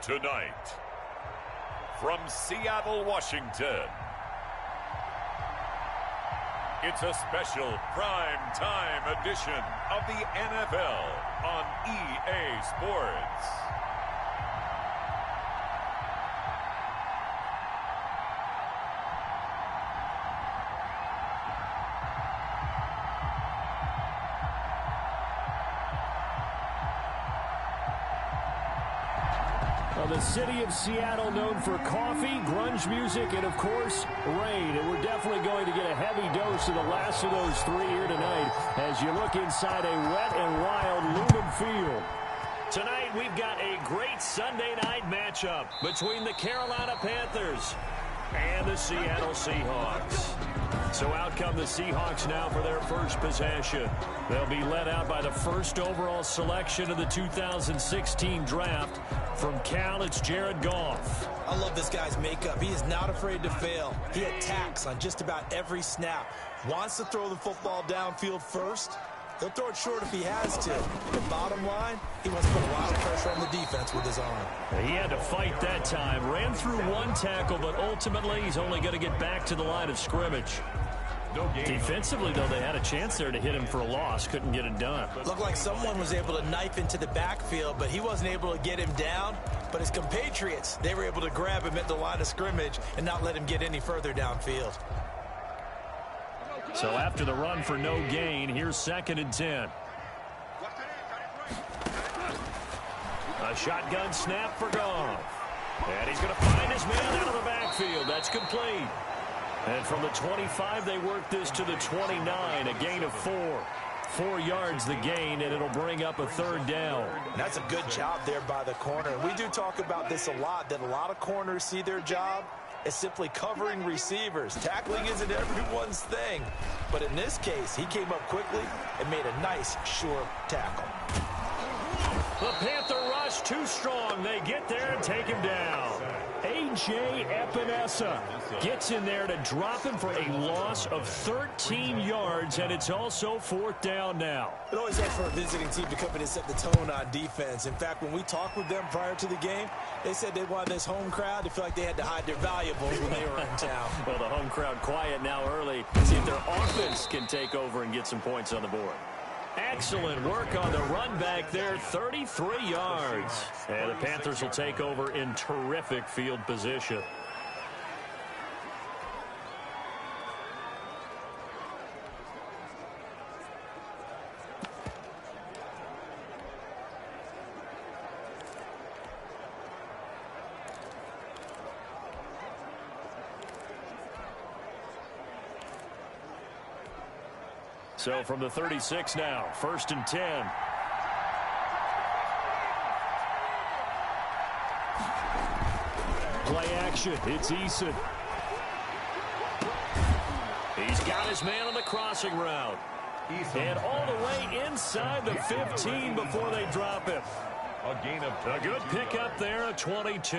Tonight, from Seattle, Washington, it's a special prime time edition of the NFL on EA Sports. The city of Seattle known for coffee, grunge music, and, of course, rain. And we're definitely going to get a heavy dose of the last of those three here tonight as you look inside a wet and wild Lumen Field. Tonight, we've got a great Sunday night matchup between the Carolina Panthers and the Seattle Seahawks. So out come the Seahawks now for their first possession. They'll be led out by the first overall selection of the 2016 draft. From Cal, it's Jared Goff. I love this guy's makeup. He is not afraid to fail. He attacks on just about every snap. Wants to throw the football downfield first. He'll throw it short if he has to. But bottom line, he wants to put a lot of pressure on the defense with his arm. He had to fight that time. Ran through one tackle, but ultimately he's only going to get back to the line of scrimmage. Defensively, though, they had a chance there to hit him for a loss. Couldn't get it done. Looked like someone was able to knife into the backfield, but he wasn't able to get him down. But his compatriots, they were able to grab him at the line of scrimmage and not let him get any further downfield. So after the run for no gain, here's 2nd and 10. A shotgun snap for Goff. And he's going to find his man out of the backfield. That's complete. And from the 25, they work this to the 29, a gain of 4. 4 yards the gain, and it'll bring up a 3rd down. And that's a good job there by the corner. We do talk about this a lot, that a lot of corners see their job as simply covering receivers. Tackling isn't everyone's thing. But in this case, he came up quickly and made a nice, sure tackle. The Panther rush too strong. They get there and take him down. A.J. Epinesa gets in there to drop him for a loss of 13 yards, and it's also 4th down now. It always helps for a visiting team to come in and set the tone on defense. In fact, when we talked with them prior to the game, they said they wanted this home crowd to feel like they had to hide their valuables when they were in town. Well, the home crowd quiet now early. See if their offense can take over and get some points on the board. Excellent work on the run back there, 33 yards. And the Panthers will take over in terrific field position. So from the 36 now, 1st and 10. Play action. It's Eason. He's got his man on the crossing route. And all the way inside the 15 before they drop him. A good pickup there at 22.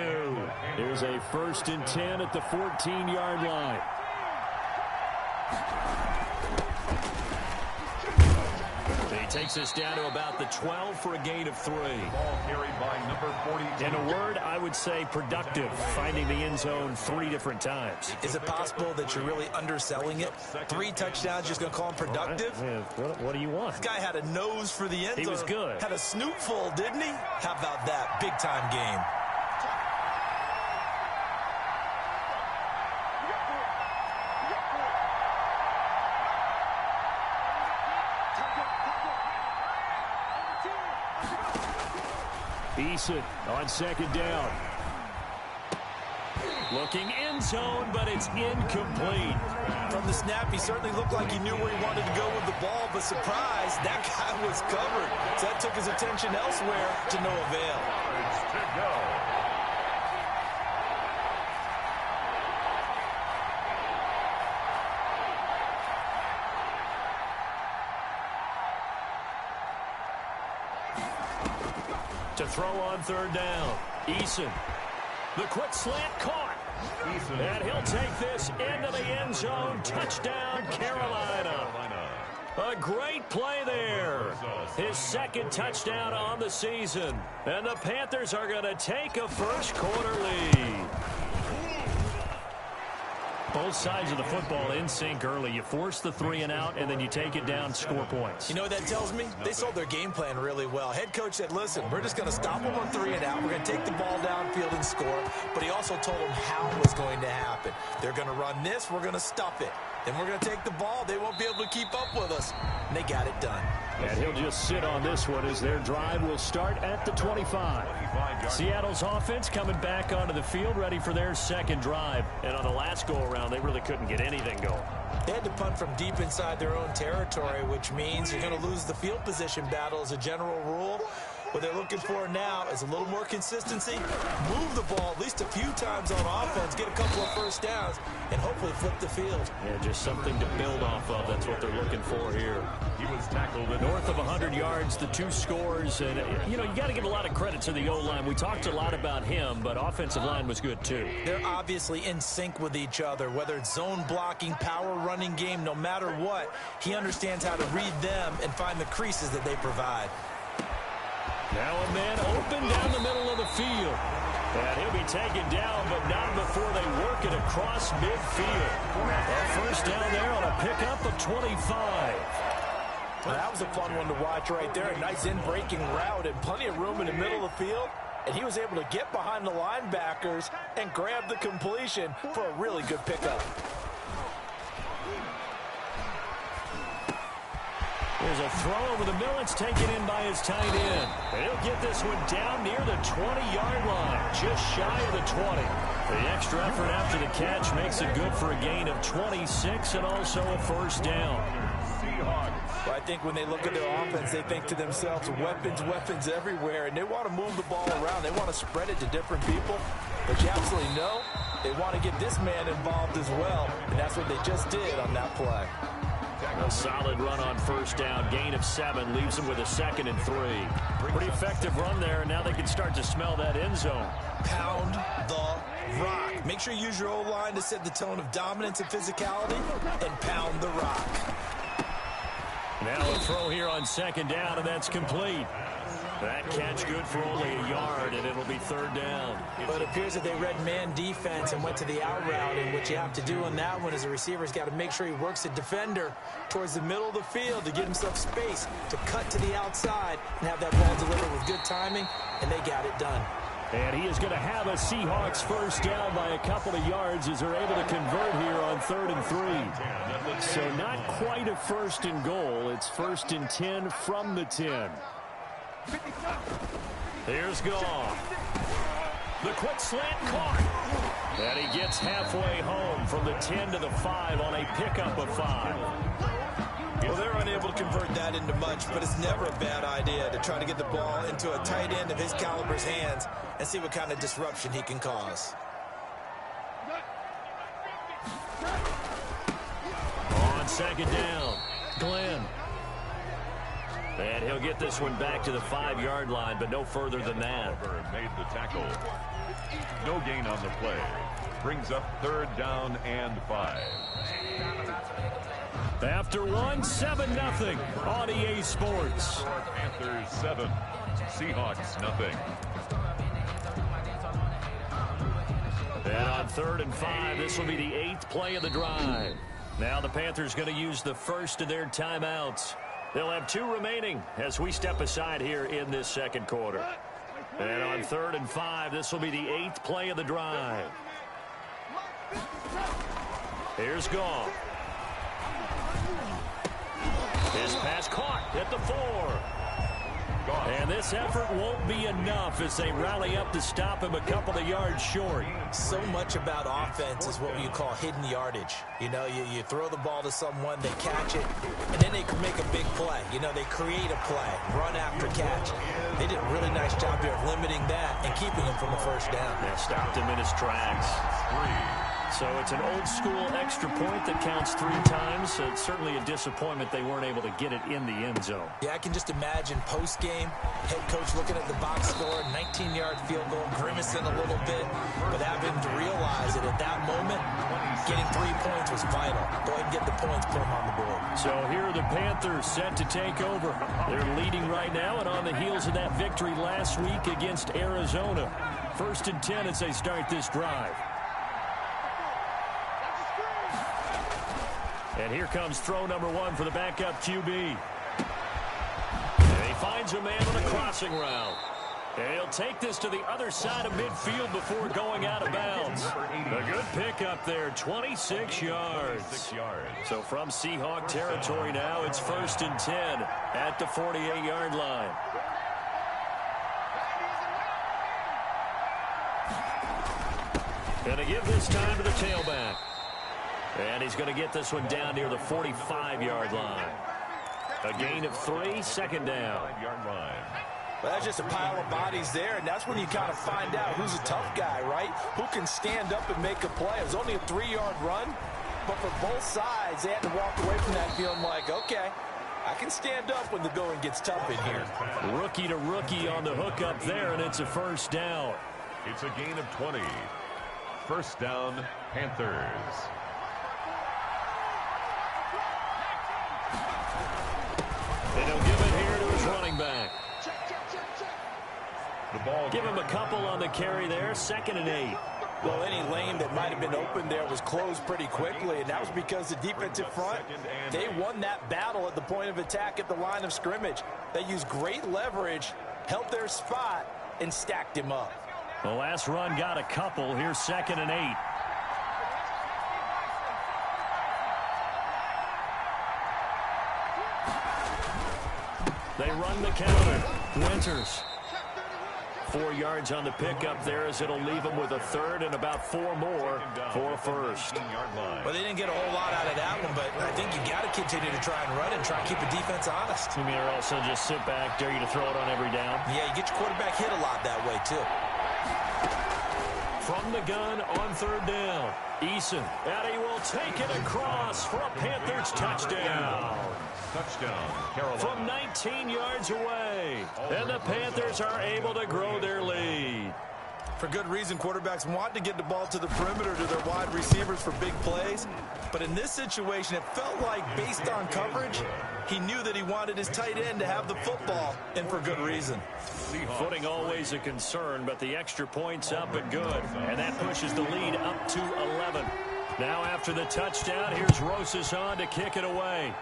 There's a 1st and 10 at the 14-yard line. He takes us down to about the 12 for a gain of 3. Ball carried by number 42. In a word, I would say productive, finding the end zone 3 different times. Is it possible that you're really underselling it? 3 touchdowns, just going to call him productive? What do you want? This guy had a nose for the end zone. He was good. Had a snootful, didn't he? How about that? Big-time game. Eason on 2nd down. Looking end zone, but it's incomplete. From the snap, he certainly looked like he knew where he wanted to go with the ball, but surprise, that guy was covered. So that took his attention elsewhere to no avail. To go. To throw on 3rd down. Eason. The quick slant caught. And he'll take this into the end zone. Touchdown, Carolina. A great play there. His second touchdown on the season. And the Panthers are going to take a first-quarter lead. Both sides of the football in sync early. You force the 3-and-out, and then you take it down, score points. You know what that tells me? They sold their game plan really well. Head coach said, listen, we're just going to stop them on 3-and-out. We're going to take the ball downfield and score. But he also told them how it was going to happen. They're going to run this. We're going to stuff it. Then we're going to take the ball. They won't be able to keep up with us. And they got it done. And he'll just sit on this one as their drive will start at the 25. Seattle's offense coming back onto the field, ready for their second drive. And on the last go-around, they really couldn't get anything going. They had to punt from deep inside their own territory, which means you're going to lose the field position battle as a general rule. What they're looking for now is a little more consistency, move the ball at least a few times on offense, get a couple of first downs, and hopefully flip the field. Yeah, just something to build off of. That's what they're looking for here. He was tackled at north of 100 yards, the 2 scores. And, you know, you got to give a lot of credit to the O-line. We talked a lot about him, but offensive line was good, too. They're obviously in sync with each other, whether it's zone blocking, power running game, no matter what. He understands how to read them and find the creases that they provide. Now a man open down the middle of the field. And he'll be taken down, but not before they work it across midfield. A first down there on a pickup of 25. Well, that was a fun one to watch right there. A nice in-breaking route and plenty of room in the middle of the field. And he was able to get behind the linebackers and grab the completion for a really good pickup. There's a throw over the middle. It's taken in by his tight end. And he'll get this one down near the 20-yard line, just shy of the 20. The extra effort after the catch makes it good for a gain of 26 and also a first down. Well, I think when they look at their offense, they think to themselves, weapons everywhere, and they want to move the ball around. They want to spread it to different people. But you absolutely know they want to get this man involved as well, and that's what they just did on that play. A solid run on first down. Gain of 7 leaves them with a 2nd and 3. Pretty effective run there, and now they can start to smell that end zone. Pound the rock. Make sure you use your O-line to set the tone of dominance and physicality, and pound the rock. Now a throw here on 2nd down, and that's complete. That catch good for only a yard, and it'll be 3rd down. But it appears that they read man defense and went to the out route, and what you have to do on that one is the receiver's got to make sure he works the defender towards the middle of the field to give himself space to cut to the outside and have that ball delivered with good timing, and they got it done. And he is going to have a Seahawks first down by a couple of yards as they're able to convert here on 3rd and 3. So not quite a 1st and goal. It's 1st and 10 from the 10. Here's Goff. The quick slant caught. And he gets halfway home from the 10 to the 5 on a pickup of 5. Well, they're unable to convert that into much, but it's never a bad idea to try to get the ball into a tight end of his caliber's hands and see what kind of disruption he can cause. On 2nd down, Glenn. And he'll get this one back to the 5-yard line, but no further than that. Made the tackle. No gain on the play. Brings up 3rd down and 5. After 1, 7-0 on EA Sports. Panthers 7, Seahawks 0. And on 3rd and 5, this will be the 8th play of the drive. Now the Panthers going to use the first of their timeouts. They'll have 2 remaining as we step aside here in this 2nd quarter. And on 3rd and 5, this will be the 8th play of the drive. Here's Goff. His pass caught at the 4. And this effort won't be enough as they rally up to stop him a couple of yards short. So much about offense is what you call hidden yardage. You know, you throw the ball to someone, they catch it, and then they can make a big play. You know, they create a play, run after catch. They did a really nice job here of limiting that and keeping him from a first down. They stopped him in his tracks. So it's an old-school extra point that counts 3 times. So it's certainly a disappointment they weren't able to get it in the end zone. Yeah, I can just imagine post-game, head coach looking at the box score, 19-yard field goal, grimacing a little bit, but having to realize that at that moment, Getting 3 points was vital. Go ahead and get the points, put them on the board. So here are the Panthers set to take over. They're leading right now and on the heels of that victory last week against Arizona. 1st and 10 as they start this drive. And here comes throw number 1 for the backup QB. And he finds a man on a crossing route. And he'll take this to the other side of midfield before going out of bounds. A good pickup there, 26 yards. So from Seahawk territory now, it's 1st and 10 at the 48-yard line. And to give this time to the tailback. And he's going to get this one down near the 45-yard line. A gain of 3, 2nd down. Well, that's just a pile of bodies there, and that's when you kind of find out who's a tough guy, right? Who can stand up and make a play. It was only a 3-yard run, but for both sides, they had to walk away from that feeling like, okay, I can stand up when the going gets tough in here. Rookie to rookie on the hook up there, and it's a 1st down. It's a gain of 20. 1st down, Panthers. And he'll give it here to his running back. Give him a couple on the carry there, 2nd and 8. Well, any lane that might have been open there was closed pretty quickly, and that was because the defensive front, they won that battle at the point of attack at the line of scrimmage. They used great leverage, held their spot, and stacked him up. The last run got a couple. Here's 2nd and 8. They run the counter. Winters. 4 yards on the pickup there as it'll leave them with a 3rd and about 4 more for a 1st. Well, they didn't get a whole lot out of that one, but I think you got to continue to try and run and try and keep the defense honest. You mean, or also just sit back, dare you to throw it on every down? Yeah, you get your quarterback hit a lot that way, too. From the gun on 3rd down. Eason, and he will take it across for a Panthers touchdown. Touchdown, Carolina. From 19 yards away. And the Panthers are able to grow their lead. For good reason, quarterbacks want to get the ball to the perimeter to their wide receivers for big plays. But in this situation, it felt like based on coverage, he knew that he wanted his tight end to have the football, and for good reason. Footing always a concern, but the extra point's up and good. And that pushes the lead up to 11. Now after the touchdown, here's Rosas on to kick it away.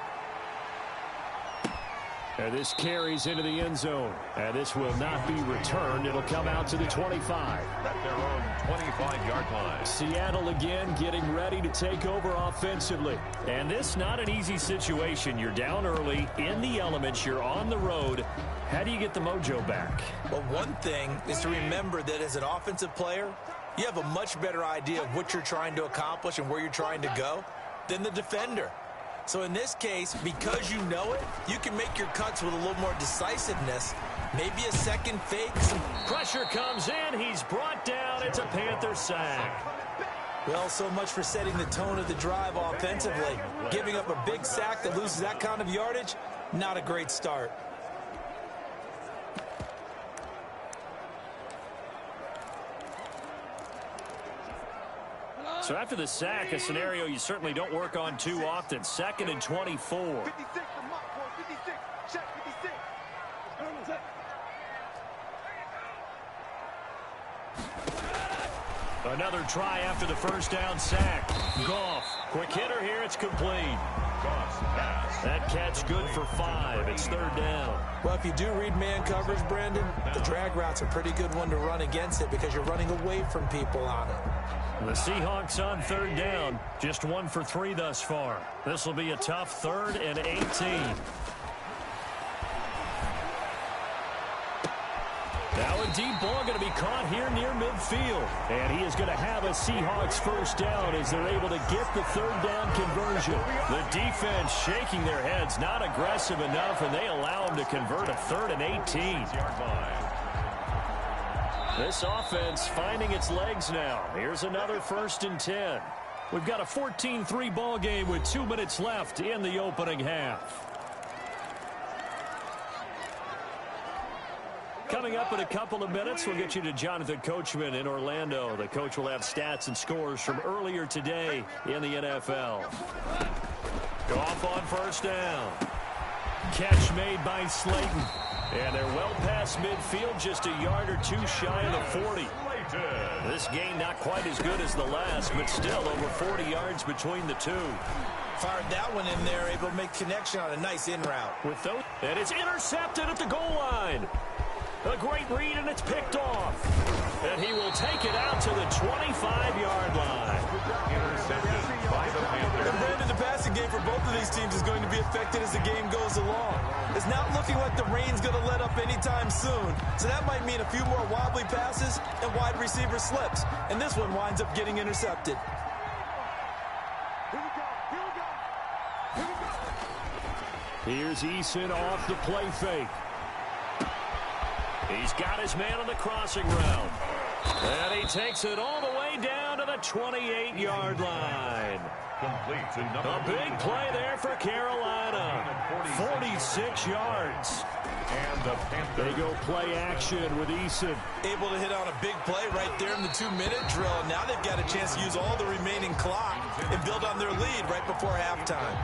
And this carries into the end zone. And this will not be returned. It'll come out to the 25. At their own 25-yard line. Seattle again getting ready to take over offensively. And this not an easy situation. You're down early, in the elements, you're on the road. How do you get the mojo back? Well, one thing is to remember that as an offensive player, you have a much better idea of what you're trying to accomplish and where you're trying to go than the defender. So in this case, because you know it, you can make your cuts with a little more decisiveness. Maybe a second fake. Pressure comes in. He's brought down. It's a Panther sack. Well, so much for setting the tone of the drive offensively. Giving up a big sack that loses that kind of yardage, not a great start. So after the sack, a scenario you certainly don't work on too often. 2nd and 24. Another try after the first down sack. Goff, quick hitter here, it's complete. That catch good for 5. It's 3rd down. Well, if you do read man coverage, Brandon, the drag route's a pretty good one to run against it because you're running away from people on it. The Seahawks on 3rd down. Just 1 for 3 thus far. This will be a tough 3rd and 18. Now a deep ball going to be caught here near midfield. And he is going to have a Seahawks 1st down as they're able to get the 3rd down conversion. The defense shaking their heads, not aggressive enough, and they allow him to convert a 3rd and 18. This offense finding its legs now. Here's another 1st and 10. We've got a 14-3 ball game with 2 minutes left in the opening half. Coming up in a couple of minutes, we'll get you to Jonathan Coachman in Orlando. The coach will have stats and scores from earlier today in the NFL. Off on first down. Catch made by Slayton. And they're well past midfield, just a yard or two shy of the 40. This game not quite as good as the last, but still over 40 yards between the two. Fired that one in there, able to make connection on a nice in route. With those, and it's intercepted at the goal line. A great read, and it's picked off. And he will take it out to the 25-yard line. Intercepted by the Panthers. And Brandon, the passing game for both of these teams is going to be affected as the game goes along. It's not looking like the rain's going to let up anytime soon. So that might mean a few more wobbly passes and wide receiver slips. And this one winds up getting intercepted. Here's Eason off the play fake. He's got his man on the crossing route. And he takes it all the way down to the 28-yard line. Complete to number A big play there for Carolina. 46 yards. And the Panthers. They go play action with Eason. Able to hit on a big play right there in the 2-minute drill. And now they've got a chance to use all the remaining clock and build on their lead right before halftime.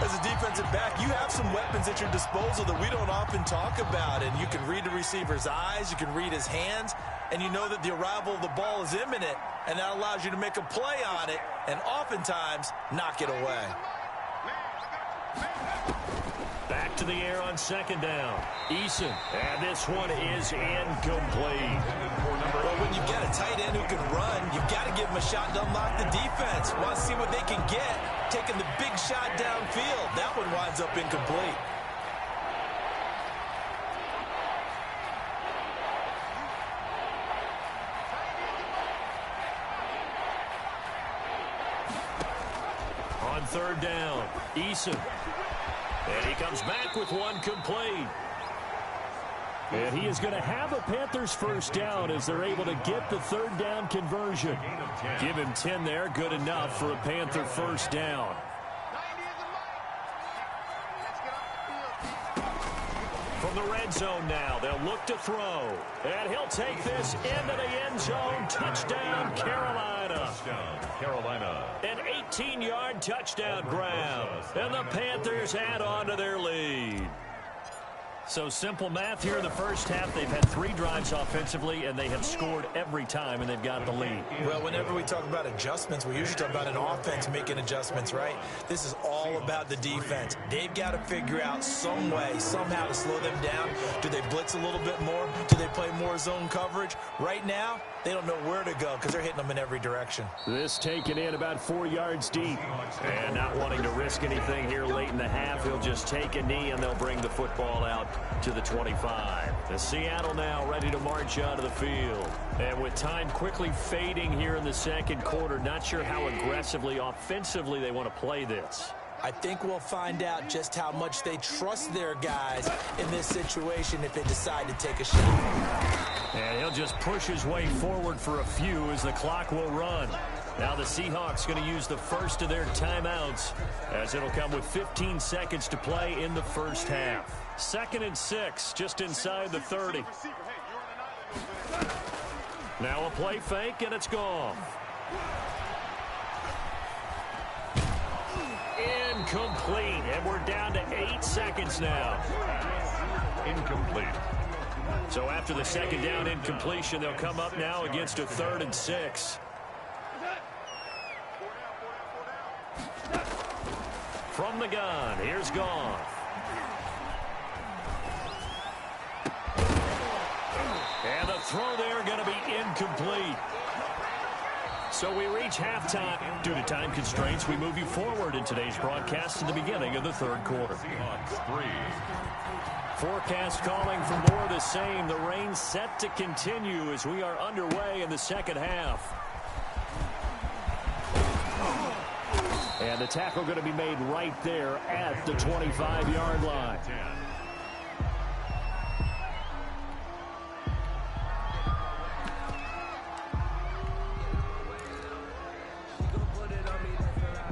As a defensive back, you have some weapons at your disposal that we don't often talk about. And you can read the receiver's eyes, you can read his hands, and you know that the arrival of the ball is imminent, and that allows you to make a play on it and oftentimes knock it away. Back to the air on second down. Eason, and this one is incomplete. Well, when you've got a tight end who can run, you've got to give him a shot to unlock the defense. Want to see what they can get, taking the big shot downfield. That one winds up incomplete. On third down, Eason. And he comes back with one complete. And he is going to have a Panthers first down as they're able to get the third down conversion. Give him 10 there, good enough for a Panther first down. From the red zone now, they'll look to throw. And he'll take this into the end zone. Touchdown, Carolina. Carolina. An 18-yard touchdown grab. And the Panthers add on to their lead. So simple math here in the first half. They've had 3 drives offensively, and they have scored every time, and they've got the lead. Well, whenever we talk about adjustments, we usually talk about an offense making adjustments, right? This is all about the defense. They've got to figure out some way, somehow to slow them down. Do they blitz a little bit more? Do they play more zone coverage? Right now, they don't know where to go because they're hitting them in every direction. This taken in about 4 yards deep. And not wanting to risk anything here late in the half, he'll just take a knee, and they'll bring the football out to the 25. The Seattle now ready to march onto the field. And with time quickly fading here in the second quarter, not sure how aggressively, offensively they want to play this. I think we'll find out just how much they trust their guys in this situation if they decide to take a shot. And he'll just push his way forward for a few as the clock will run. Now the Seahawks going to use the first of their timeouts as it'll come with 15 seconds to play in the first half. 2nd and 6, just inside the 30. Now a play fake, and it's gone. Incomplete, and we're down to 8 seconds now. Incomplete. So after the second down incompletion, they'll come up now against a 3rd and 6. From the gun, here's Goff. And the throw there going to be incomplete. So we reach halftime. Due to time constraints, we move you forward in today's broadcast to the beginning of the 3rd quarter. Seahawks 3. Forecast calling for more of the same. The rain set to continue as we are underway in the second half. And the tackle going to be made right there at the 25-yard line.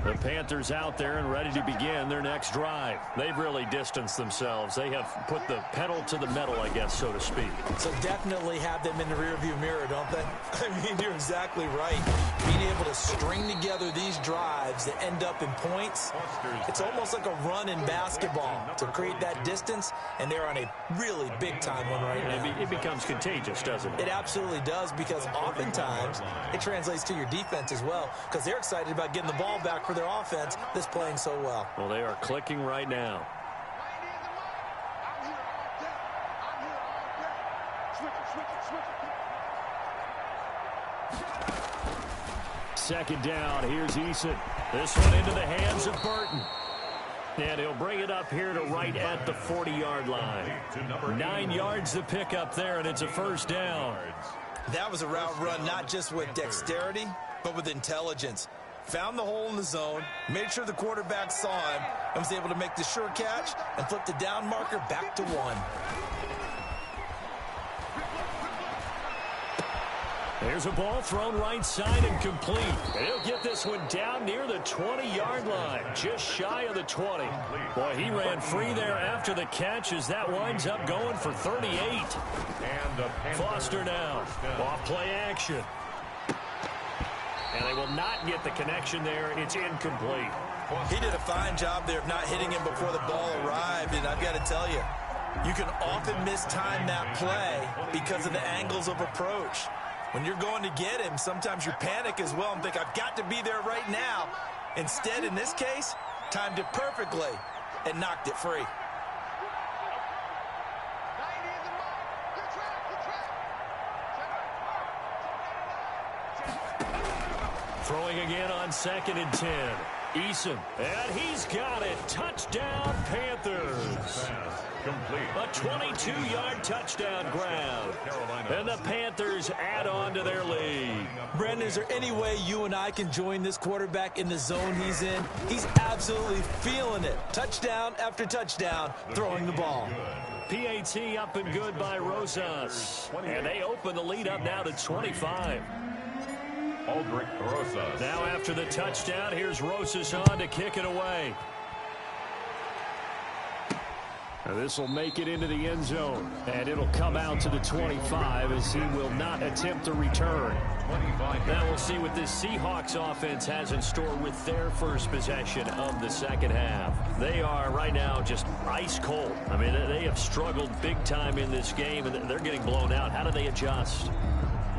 The Panthers out there and ready to begin their next drive. They've really distanced themselves. They have put the pedal to the metal, I guess, so to speak. So definitely have them in the rearview mirror, don't they? I mean, you're exactly right. Being able to string together these drives that end up in points, it's almost like a run in basketball to create that distance, and they're on a really big-time one right now. It becomes contagious, doesn't it? It absolutely does, because oftentimes it translates to your defense as well, because they're excited about getting the ball back for their offense that's playing so well. Well, they are clicking right now. Second down, here's Eason. This one into the hands of Burton. And he'll bring it up here to right at the 40-yard line. 9 yards to pick up there, and it's a first down. That was a route run not just with dexterity, but with intelligence. Found the hole in the zone, made sure the quarterback saw him, and was able to make the sure catch and flip the down marker back to 1. There's a ball thrown right side and complete. And he'll get this one down near the 20-yard line, just shy of the 20. Boy, he ran free there after the catch as that winds up going for 38. Foster now, off play action. And they will not get the connection there. It's incomplete. He did a fine job there of not hitting him before the ball arrived, and I've got to tell you, you can often mistime that play because of the angles of approach. When you're going to get him, sometimes you panic as well and think, I've got to be there right now. Instead, in this case, timed it perfectly and knocked it free. Throwing again on 2nd and 10. Eason, and he's got it. Touchdown, Panthers. A 22-yard touchdown grab. And the Panthers add on to their lead. Brendan, is there any way you and I can join this quarterback in the zone he's in? He's absolutely feeling it. Touchdown after touchdown, throwing the ball. PAT up and good by Rosas. And they open the lead up now to 25. Rosas. Now after the touchdown, here's Rosas on to kick it away. This will make it into the end zone, and it'll come out to the 25 as he will not attempt to return. Now we'll see what this Seahawks offense has in store with their first possession of the second half. They are right now just ice cold. I mean, they have struggled big time in this game, and they're getting blown out. How do they adjust?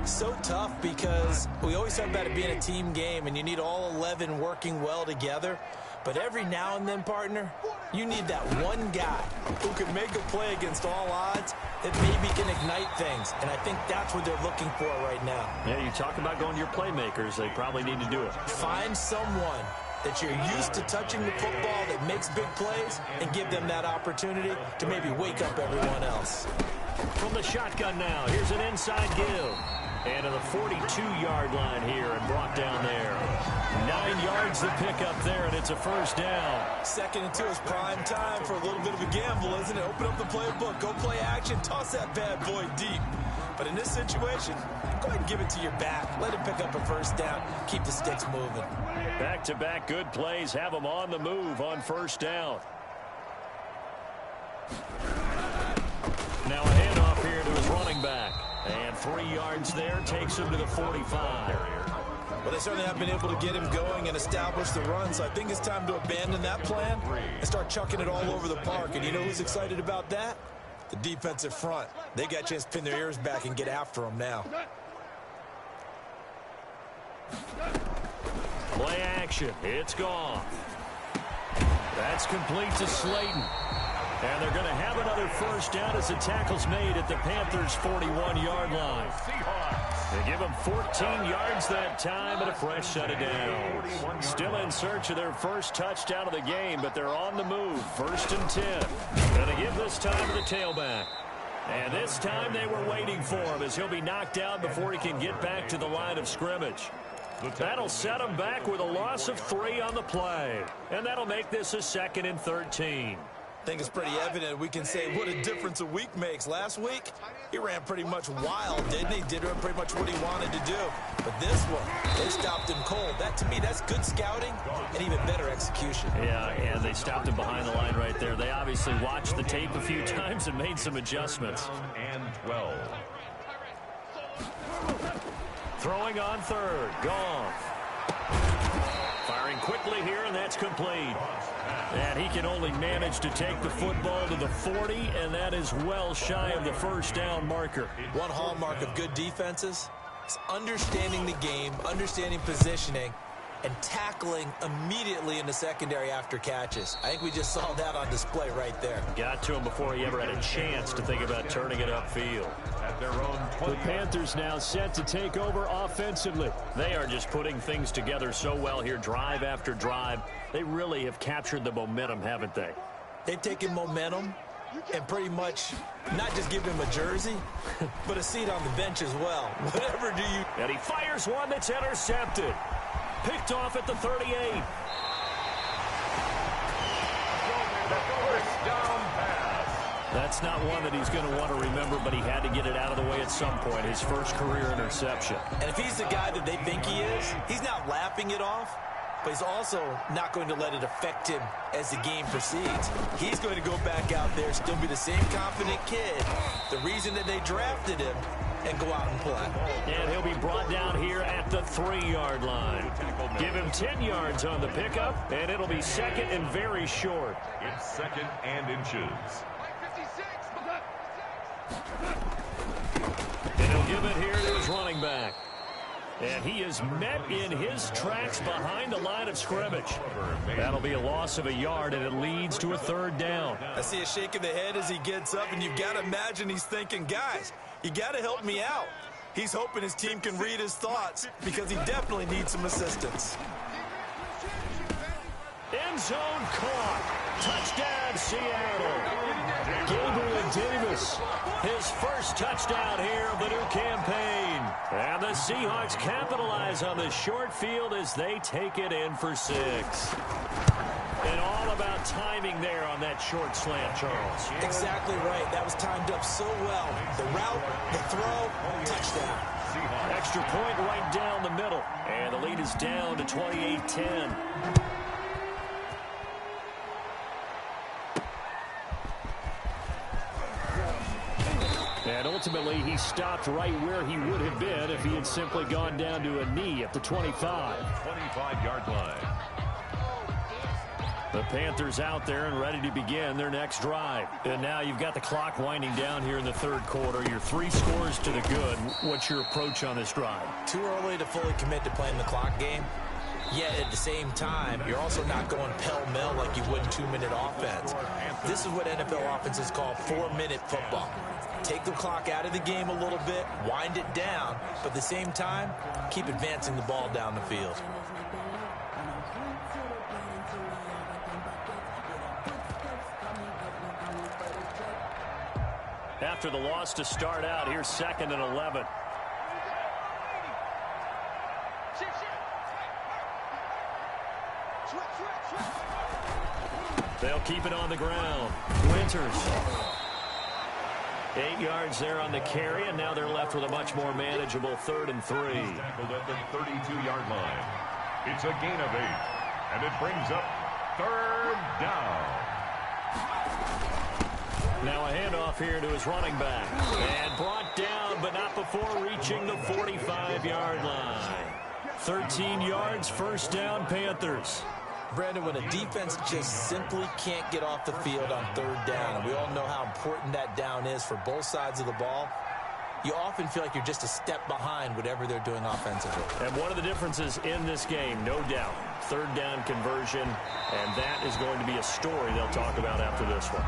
So tough, because we always talk about it being a team game and you need all 11 working well together. But every now and then, partner, you need that one guy who can make a play against all odds that maybe can ignite things. And I think that's what they're looking for right now. Yeah, you talk about going to your playmakers. They probably need to do it. Find someone that you're used to touching the football that makes big plays and give them that opportunity to maybe wake up everyone else. From the shotgun now, here's an inside give. And to the 42-yard line here and brought down there. 9 yards to pick up there, and it's a first down. 2nd and 2 is prime time for a little bit of a gamble, isn't it? Open up the playbook, go play action, toss that bad boy deep. But in this situation, go ahead and give it to your back. Let him pick up a first down. Keep the sticks moving. Back-to-back good plays have them on the move on first down. Now a handoff here to his running back. And 3 yards there takes him to the 45. Well, they certainly have been able to get him going and establish the run, so I think it's time to abandon that plan and start chucking it all over the park. And you know who's excited about that? The defensive front. They got a chance to pin their ears back and get after him now. Play action. It's gone. That's complete to Slayton. And they're going to have another first down as the tackle's made at the Panthers' 41-yard line. They give them 14 yards that time and a fresh set of downs. Still in search of their first touchdown of the game, but they're on the move. 1st and 10. Going to give this time to the tailback. And this time they were waiting for him as he'll be knocked down before he can get back to the line of scrimmage. That'll set him back with a loss of 3 on the play. And that'll make this a 2nd and 13. think it's pretty evident. We can say what a difference a week makes. Last week, he ran pretty much wild, didn't he? Did pretty much what he wanted to do. But this one, they stopped him cold. That, to me, that's good scouting and even better execution. Yeah, and they stopped him behind the line right there. They obviously watched the tape a few times and made some adjustments. And 12. Throwing on third. Goff. Firing quickly here, and that's complete. And he can only manage to take the football to the 40, and that is well shy of the first down marker. One hallmark of good defenses is understanding the game, understanding positioning, and tackling immediately in the secondary after catches. I think we just saw that on display right there. Got to him before he ever had a chance to think about turning it upfield. At their own 20. The Panthers now set to take over offensively. They are just putting things together so well here, drive after drive. They really have captured the momentum, haven't they? They've taken momentum and pretty much not just give him a jersey, but a seat on the bench as well. Whatever do you... And he fires one that's intercepted. Picked off at the 38. First down pass. That's not one that he's going to want to remember, but he had to get it out of the way at some point. His first career interception. And if he's the guy that they think he is, he's not laughing it off, but he's also not going to let it affect him as the game proceeds. He's going to go back out there, still be the same confident kid, the reason that they drafted him, and go out and play. And he'll be brought down here at the 3-yard line. Give him 10 yards on the pickup, and it'll be second and very short. It's second and inches. And he'll give it here to his running back. And he is met in his tracks behind the line of scrimmage. That'll be a loss of a yard, and it leads to a third down. I see a shake of the head as he gets up, and you've got to imagine he's thinking, guys, you got to help me out. He's hoping his team can read his thoughts because he definitely needs some assistance. End zone caught. Touchdown, Seattle. Gabriel Davis, his first touchdown here of the new campaign. And the Seahawks capitalize on the short field as they take it in for 6. And all about timing there on that short slant, Charles. Exactly right. That was timed up so well. The route, the throw, touchdown. Extra point right down the middle. And the lead is down to 28-10. And ultimately, he stopped right where he would have been if he had simply gone down to a knee at the 25. 25-yard line. The Panthers out there and ready to begin their next drive. And now you've got the clock winding down here in the third quarter. You're 3 scores to the good. What's your approach on this drive? Too early to fully commit to playing the clock game. Yet at the same time, you're also not going pell-mell like you would in 2-minute offense. This is what NFL offenses call 4-minute football. Take the clock out of the game a little bit, wind it down, but at the same time, keep advancing the ball down the field. After the loss to start out, here's 2nd and 11. They'll keep it on the ground. Winters. 8 yards there on the carry, and now they're left with a much more manageable 3rd and 3. Tackled at the 32-yard line. It's a gain of 8, and it brings up 3rd down. Now a handoff here to his running back. And brought down, but not before reaching the 45-yard line. 13 yards, first down, Panthers. Brandon, when a defense just simply can't get off the field on 3rd down, and we all know how important that down is for both sides of the ball, you often feel like you're just a step behind whatever they're doing offensively. And one of the differences in this game, no doubt, 3rd down conversion, and that is going to be a story they'll talk about after this one.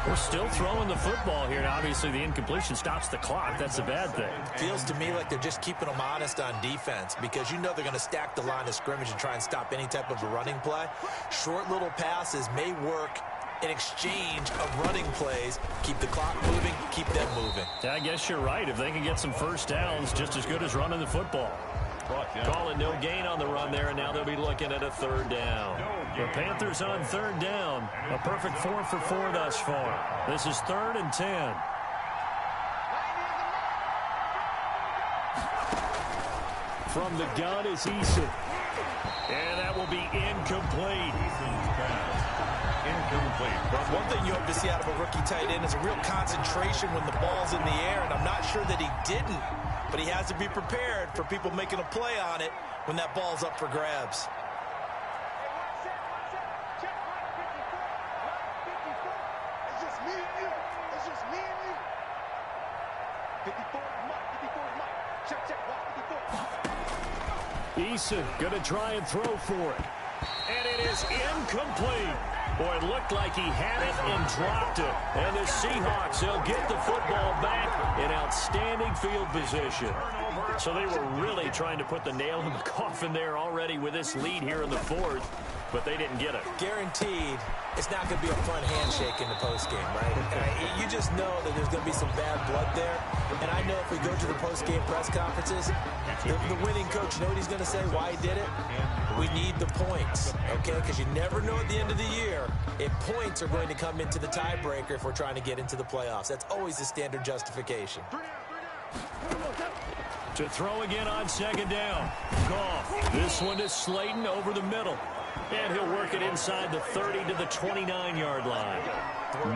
We're still throwing the football here, and obviously the incompletion stops the clock. That's a bad thing. Feels to me like they're just keeping them honest on defense because you know they're going to stack the line of scrimmage and try and stop any type of a running play. Short little passes may work in exchange of running plays. Keep the clock moving, keep them moving. Yeah, I guess you're right. If they can get some first downs, just as good as running the football. Calling no gain on the run there, and now they'll be looking at a third down. The Panthers on third down. A perfect 4 for 4 thus far. This is 3rd and 10. From the gun is Eason. And that will be incomplete. Incomplete. One thing you hope to see out of a rookie tight end is a real concentration when the ball's in the air, and I'm not sure that he didn't, but he has to be prepared for people making a play on it when that ball's up for grabs. It's just me and you. It's just me and you. 54 Mike. 54 Mike. Check, check. 54. Eason going to try and throw for it. And it is incomplete. Boy, it looked like he had it and dropped it. And the Seahawks, they'll get the football back in outstanding field position. So they were really trying to put the nail in the coffin there already with this lead here in the 4th, but they didn't get it. Guaranteed, it's not going to be a fun handshake in the postgame, right? You just know that there's going to be some bad blood there. And I know if we go to the postgame press conferences, the winning coach, you know what he's going to say, why he did it? We need the points, okay? Because you never know at the end of the year if points are going to come into the tiebreaker if we're trying to get into the playoffs. That's always the standard justification. To throw again on 2nd down. Goff. This one is Slayton over the middle. And he'll work it inside the 30 to the 29-yard line.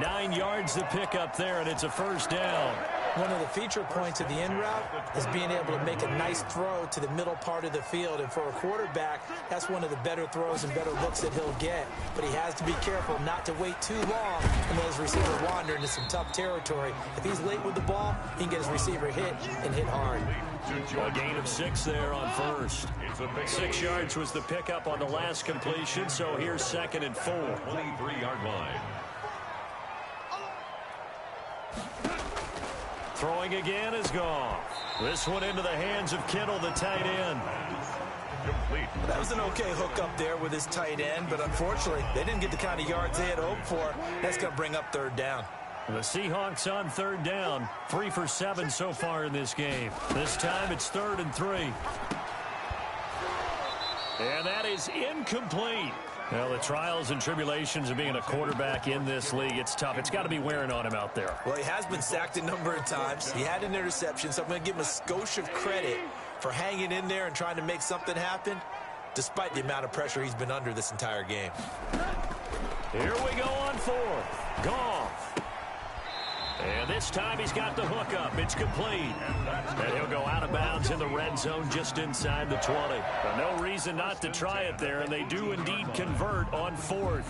9 yards to pick up there, and it's a 1st down. One of the feature points of the in route is being able to make a nice throw to the middle part of the field. And for a quarterback, that's one of the better throws and better looks that he'll get. But he has to be careful not to wait too long and let his receiver wander into some tough territory. If he's late with the ball, he can get his receiver hit and hit hard. A gain of 6 there on 1st. 6 yards was the pickup on the last completion, so here's 2nd and 4. 23-yard line. Throwing again is gone. This one into the hands of Kittle, the tight end. Complete. That was an okay hook up there with his tight end, but unfortunately, they didn't get the kind of yards they had hoped for. That's going to bring up 3rd down. The Seahawks on 3rd down. 3 for 7 so far in this game. This time it's 3rd and 3. And that is incomplete. Well, the trials and tribulations of being a quarterback in this league, it's tough. It's got to be wearing on him out there. Well, he has been sacked a number of times. He had an interception, so I'm going to give him a skosh of credit for hanging in there and trying to make something happen, despite the amount of pressure he's been under this entire game. Here we go on 4th. Goff. And this time he's got the hook up. It's complete. And he'll go out of bounds in the red zone just inside the 20. But no reason not to try it there, and they do indeed convert on 4th.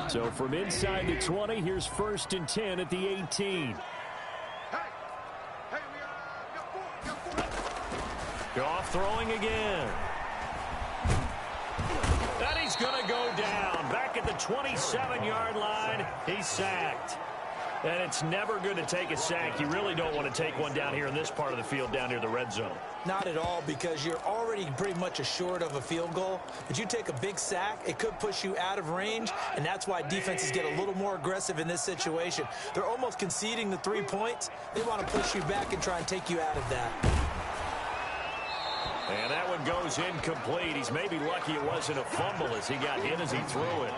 So from inside the 20, here's 1st and 10 at the 18. Goff throwing again. And he's going to go down. Back at the 27-yard line, he's sacked. And it's never good to take a sack. You really don't want to take one down here in this part of the field, down near the red zone. Not at all, because you're already pretty much assured of a field goal. But you take a big sack, it could push you out of range, and that's why defenses get a little more aggressive in this situation. They're almost conceding the 3 points. They want to push you back and try and take you out of that. And that one goes incomplete. He's maybe lucky it wasn't a fumble as he got hit as he threw it.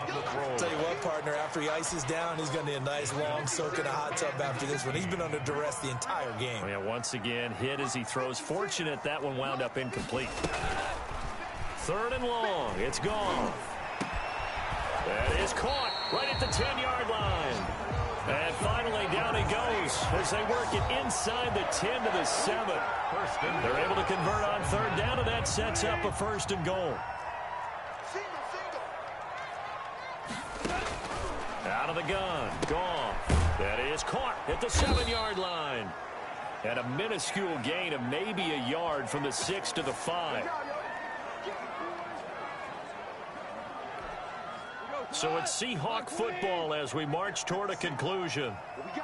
Tell you what, partner, after he ices down, he's going to need a nice long soak in a hot tub after this one. He's been under duress the entire game. Yeah, once again, hit as he throws. Fortunate that one wound up incomplete. 3rd and long. It's gone. That is caught right at the 10-yard line. And finally, down he goes as they work it inside the 10 to the 7. They're able to convert on 3rd down, and that sets up a 1st and goal. Out of the gun. Goff. That is caught at the 7-yard line. And a minuscule gain of maybe a yard from the 6 to the 5. So it's Seahawk football as we march toward a conclusion.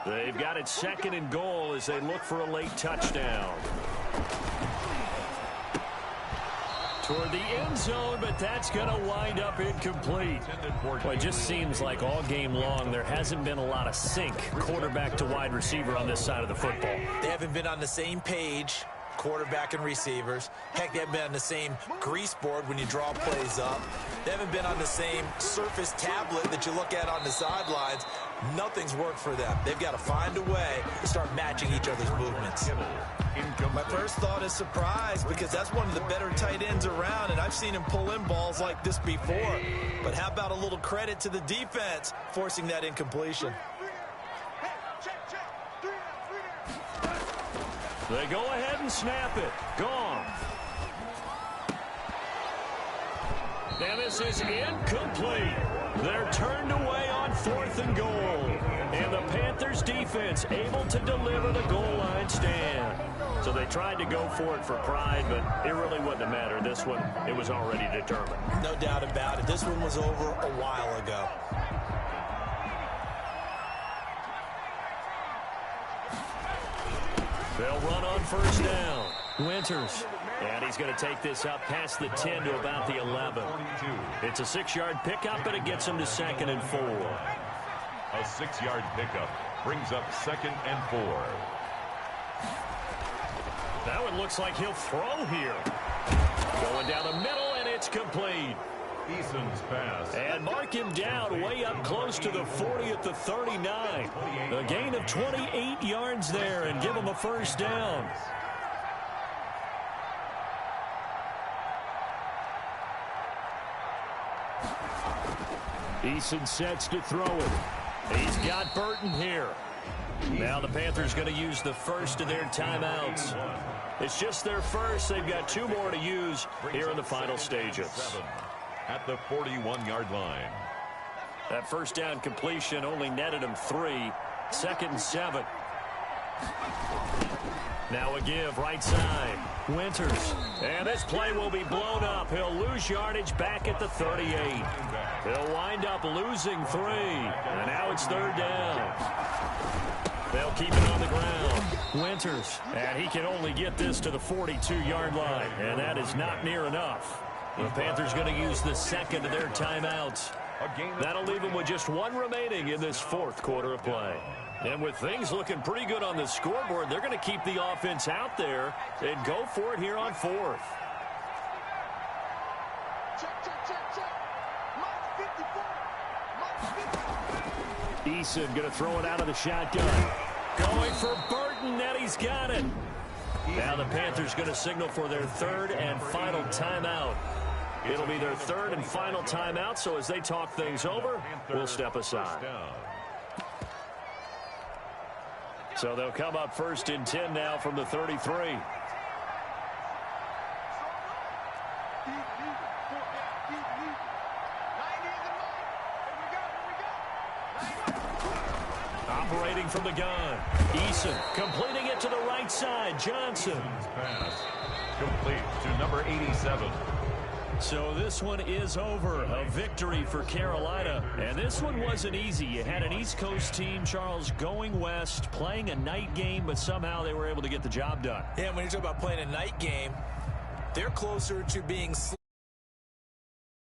They've got it 2nd and goal as they look for a late touchdown. Toward the end zone, but that's going to wind up incomplete. Well, it just seems like all game long there hasn't been a lot of sync quarterback to wide receiver on this side of the football. They haven't been on the same page quarterback and receivers. Heck, they haven't been on the same grease board when you draw plays up. They haven't been on the same Surface tablet that you look at on the sidelines. Nothing's worked for them. They've got to find a way to start matching each other's movements. My first thought is surprise, because that's one of the better tight ends around, and I've seen him pull in balls like this before. But how about a little credit to the defense forcing that incompletion? They go ahead and snap it. Gone. And this is incomplete. They're turned away on 4th and goal. And the Panthers defense able to deliver the goal line stand. So they tried to go for it for pride, but it really wouldn't have mattered. This one, it was already determined. No doubt about it. This one was over a while ago. They'll run on 1st down. Winters. And he's going to take this up past the 10 to about the 11. It's a 6-yard pickup, and it gets him to 2nd and 4. A 6-yard pickup brings up 2nd and 4. Now it looks like he'll throw here. Going down the middle, and it's complete. Eason's pass. And mark him down way up close to the 40 at the 39. A gain of 28 yards there, and give him a 1st down. Eason sets to throw it. He's got Burton here. Now the Panthers going to use the first of their timeouts. It's just their first. They've got 2 more to use here in the final stages. At the 41-yard line. That 1st down completion only netted him 3. 2nd and 7. Now a give right side. Winters. And this play will be blown up. He'll lose yardage back at the 38. He'll wind up losing 3. And now it's 3rd down. They'll keep it on the ground. Winters. And he can only get this to the 42-yard line. And that is not near enough. The Panthers going to use the 2nd of their timeouts. That'll leave them with just 1 remaining in this 4th quarter of play. And with things looking pretty good on the scoreboard, they're going to keep the offense out there and go for it here on 4th. Eason going to throw it out of the shotgun. Going for Burton, and he's got it. Now the Panthers going to signal for their 3rd and final timeout. It'll be their 3rd and final timeout, so as they talk things over, we'll step aside. So they'll come up 1st and 10 now from the 33. Operating from the gun. Eason completing it to the right side. Johnson. Pass complete to number 87. So this one is over. A victory for Carolina. And this one wasn't easy. You had an East Coast team, Charles, going west, playing a night game, but somehow they were able to get the job done. Yeah, when you talk about playing a night game, they're closer to being